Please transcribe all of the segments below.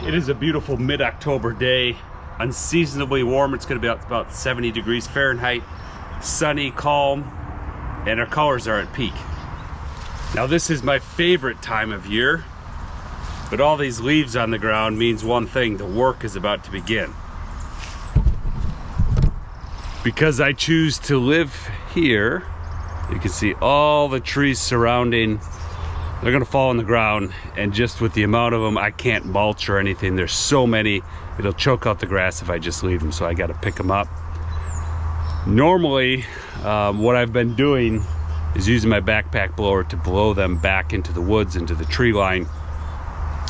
It is a beautiful mid-October day, unseasonably warm. It's going to be about 70 degrees Fahrenheit, sunny, calm, and our colors are at peak. Now this is my favorite time of year, but all these leaves on the ground means one thing: the work is about to begin. Because I choose to live here, you can see all the trees surrounding. They're gonna fall on the ground, and just with the amount of them, I can't mulch or anything. There's so many, it'll choke out the grass if I just leave them, so I gotta pick them up. Normally, what I've been doing is using my backpack blower to blow them back into the woods, into the tree line,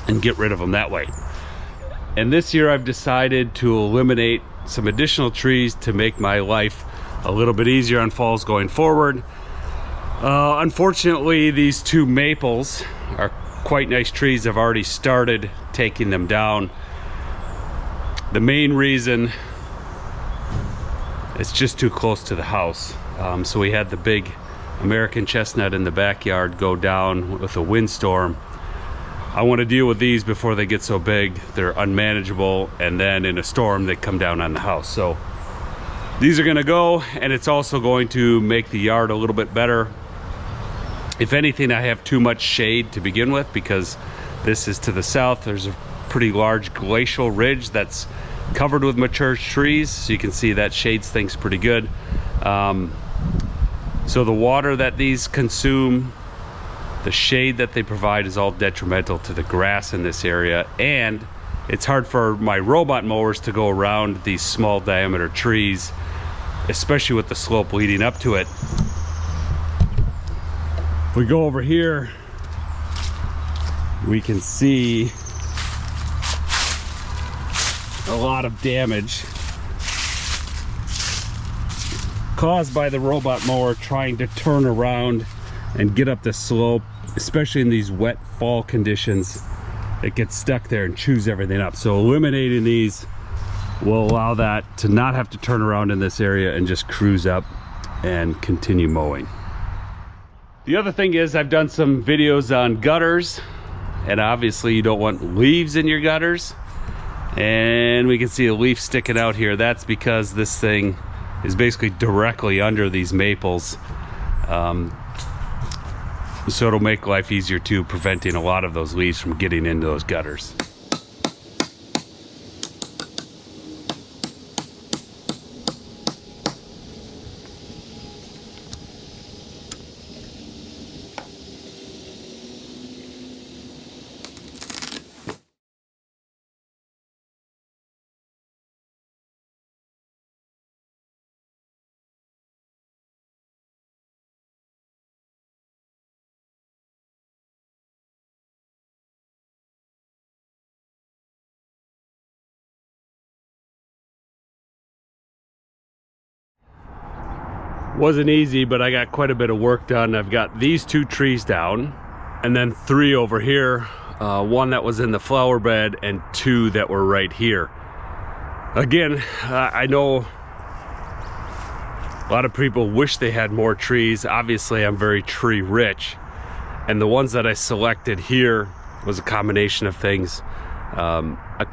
and get rid of them that way. And this year I've decided to eliminate some additional trees to make my life a little bit easier on falls going forward. Unfortunately, these two maples are quite nice trees. I've already started taking them down. The main reason, it's just too close to the house. So we had the big American chestnut in the backyard go down with a windstorm. I want to deal with these before they get so big they're unmanageable, and then in a storm they come down on the house. So these are going to go, and it's also going to make the yard a little bit better. If anything, I have too much shade to begin with, because this is to the south. There's a pretty large glacial ridge that's covered with mature trees, so you can see that shades things pretty good. So the water that these consume, the shade that they provide, is all detrimental to the grass in this area, and it's hard for my robot mowers to go around these small diameter trees, especially with the slope leading up to it. If we go over here, we can see a lot of damage caused by the robot mower trying to turn around and get up the slope, especially in these wet fall conditions. It gets stuck there and chews everything up. So eliminating these will allow that to not have to turn around in this area and just cruise up and continue mowing. The other thing is, I've done some videos on gutters, and obviously you don't want leaves in your gutters. And we can see a leaf sticking out here. That's because this thing is basically directly under these maples. So it'll make life easier too, preventing a lot of those leaves from getting into those gutters. Wasn't easy, but I got quite a bit of work done. I've got these two trees down, and then three over here, one that was in the flower bed and two that were right here. Again, I know a lot of people wish they had more trees. Obviously, I'm very tree rich, and the ones that I selected here was a combination of things.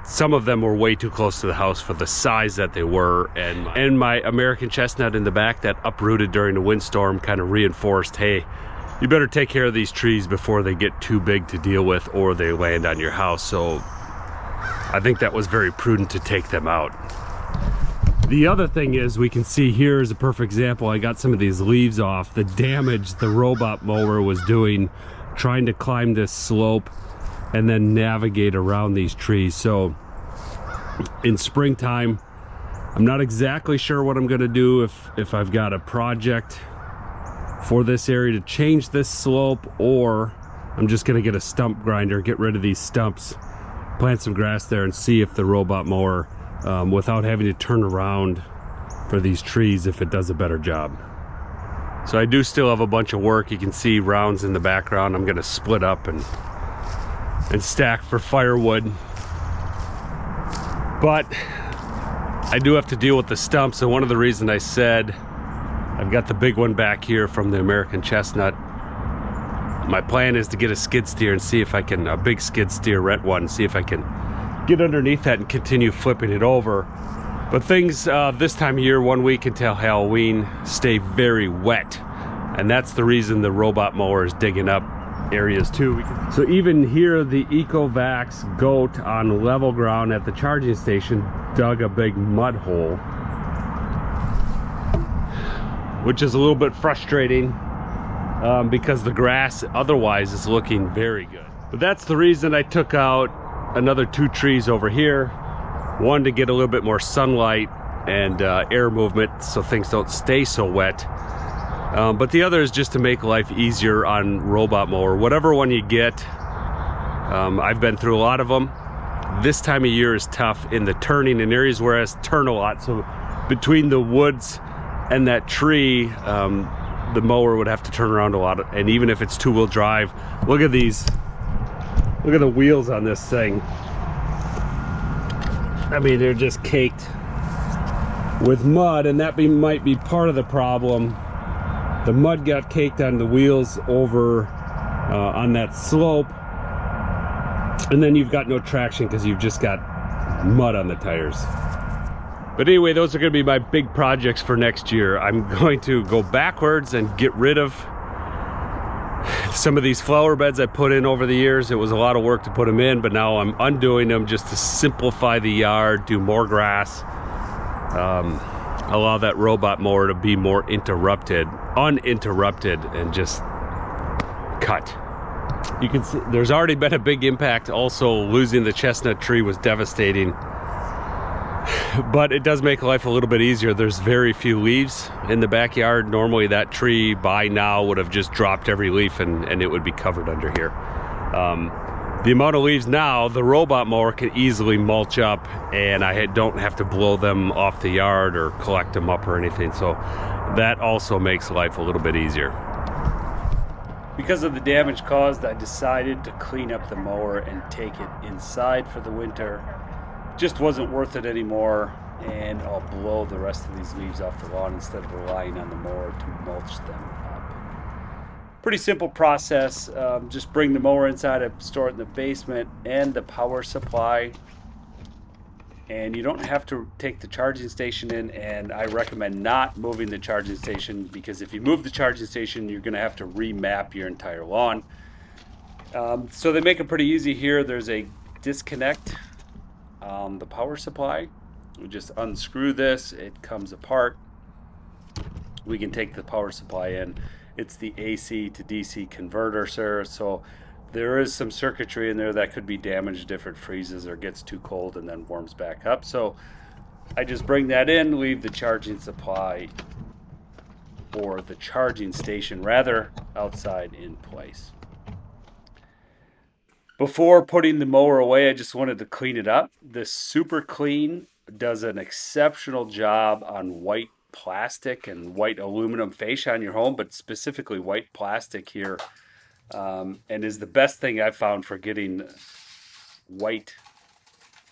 Some of them were way too close to the house for the size that they were, and my American chestnut in the back that uprooted during the windstorm kind of reinforced, hey, you better take care of these trees before they get too big to deal with or they land on your house. So I think that was very prudent to take them out. The other thing is, we can see here is a perfect example. I got some of these leaves off, the damage the robot mower was doing trying to climb this slope and then navigate around these trees. So in springtime, I'm not exactly sure what I'm gonna do, if I've got a project for this area to change this slope, or I'm just gonna get a stump grinder, get rid of these stumps, plant some grass there, and see if the robot mower, without having to turn around for these trees, if it does a better job. So I do still have a bunch of work. You can see rounds in the background. I'm gonna split up and stack for firewood, but I do have to deal with the stumps. And one of the reasons I said I've got the big one back here from the American chestnut, my plan is to get a skid steer and see if I can, a big skid steer, rent one, see if I can get underneath that and continue flipping it over. But things this time of year, 1 week until Halloween, stay very wet. And that's the reason the robot mower is digging up areas too. So even here, the ECOVacs Goat on level ground at the charging station dug a big mud hole, which is a little bit frustrating because the grass otherwise is looking very good. But that's the reason I took out another 2 trees over here. One to get a little bit more sunlight and air movement so things don't stay so wet. But the other is just to make life easier on robot mower. Whatever one you get, I've been through a lot of them. This time of year is tough in the turning in areas where it turn a lot. So between the woods and that tree, the mower would have to turn around a lot. And even if it's 2-wheel drive, look at these. Look at the wheels on this thing. I mean, they're just caked with mud, and that might be part of the problem. The mud got caked on the wheels over on that slope, and then you've got no traction because you've just got mud on the tires. But anyway, those are going to be my big projects for next year. I'm going to go backwards and get rid of some of these flower beds I put in over the years. It was a lot of work to put them in, but now I'm undoing them just to simplify the yard, do more grass, allow that robot mower to be more uninterrupted, and just cut. You can see there's already been a big impact. Also, losing the chestnut tree was devastating, but it does make life a little bit easier. There's very few leaves in the backyard. Normally that tree by now would have just dropped every leaf and it would be covered under here. The amount of leaves now, the robot mower can easily mulch up, and I don't have to blow them off the yard or collect them up or anything. So that also makes life a little bit easier. Because of the damage caused, I decided to clean up the mower and take it inside for the winter. Just wasn't worth it anymore, and I'll blow the rest of these leaves off the lawn instead of relying on the mower to mulch them up. Pretty simple process. Just bring the mower inside, I store it in the basement, and the power supply. And you don't have to take the charging station in, and I recommend not moving the charging station, because if you move the charging station, you're going to have to remap your entire lawn. So they make it pretty easy here. There's a disconnect on the power supply. We just unscrew this, it comes apart. We can take the power supply in. It's the AC to DC converter, sir. So there is some circuitry in there that could be damaged if it freezes or gets too cold and then warms back up. So I just bring that in, leave the charging supply, or the charging station rather, outside in place. Before putting the mower away, I just wanted to clean it up. This Super Clean does an exceptional job on white plastic and white aluminum fascia on your home, but specifically white plastic here, and is the best thing I've found for getting white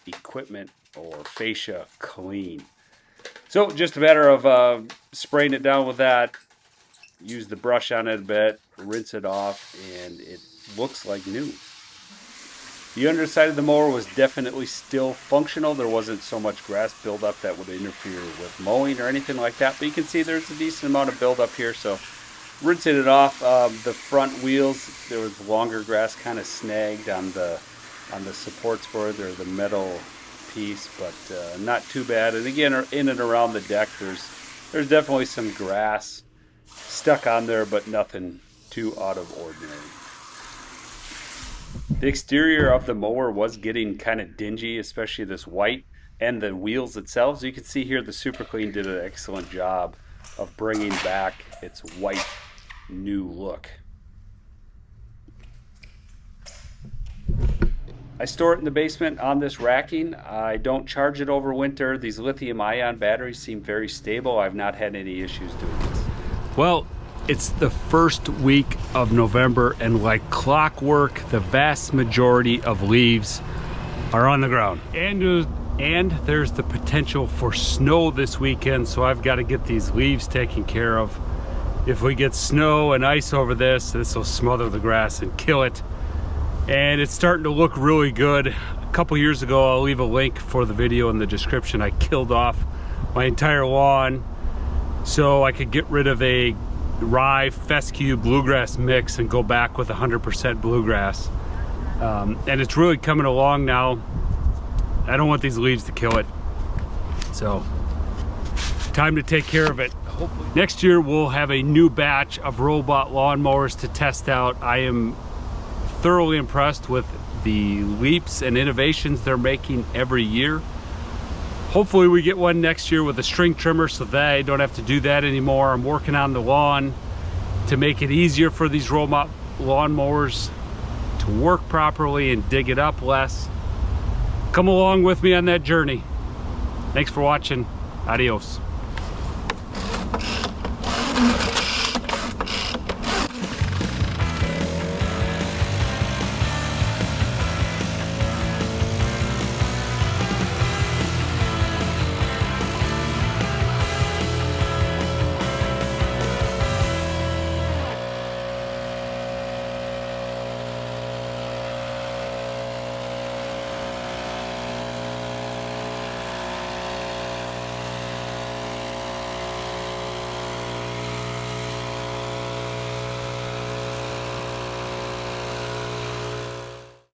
equipment or fascia clean. So just a matter of spraying it down with that, use the brush on it a bit, rinse it off, and it looks like new. The underside of the mower was definitely still functional. There wasn't so much grass buildup that would interfere with mowing or anything like that. But you can see there's a decent amount of buildup here. So rinsing it off. The front wheels, there was longer grass kind of snagged on the supports for it. There's the metal piece, but not too bad. And again, in and around the deck, there's definitely some grass stuck on there, but nothing too out of ordinary. The exterior of the mower was getting kind of dingy, especially this white, and the wheels itself. So you can see here the Super Clean did an excellent job of bringing back its white new look. I store it in the basement on this racking. I don't charge it over winter. These lithium-ion batteries seem very stable. I've not had any issues doing this. Well, it's the first week of November, and like clockwork, the vast majority of leaves are on the ground. And there's the potential for snow this weekend, so I've got to get these leaves taken care of. If we get snow and ice over this will smother the grass and kill it. And it's starting to look really good. couple years ago, I'll leave a link for the video in the description, I killed off my entire lawn so I could get rid of a rye fescue bluegrass mix and go back with 100% bluegrass. And it's really coming along now. I don't want these leaves to kill it, so time to take care of it. Hopefully next year we'll have a new batch of robot lawnmowers to test out. I am thoroughly impressed with the leaps and innovations they're making every year. Hopefully we get one next year with a string trimmer so that I don't have to do that anymore. I'm working on the lawn to make it easier for these robot lawnmowers to work properly and dig it up less. Come along with me on that journey. Thanks for watching. Adios.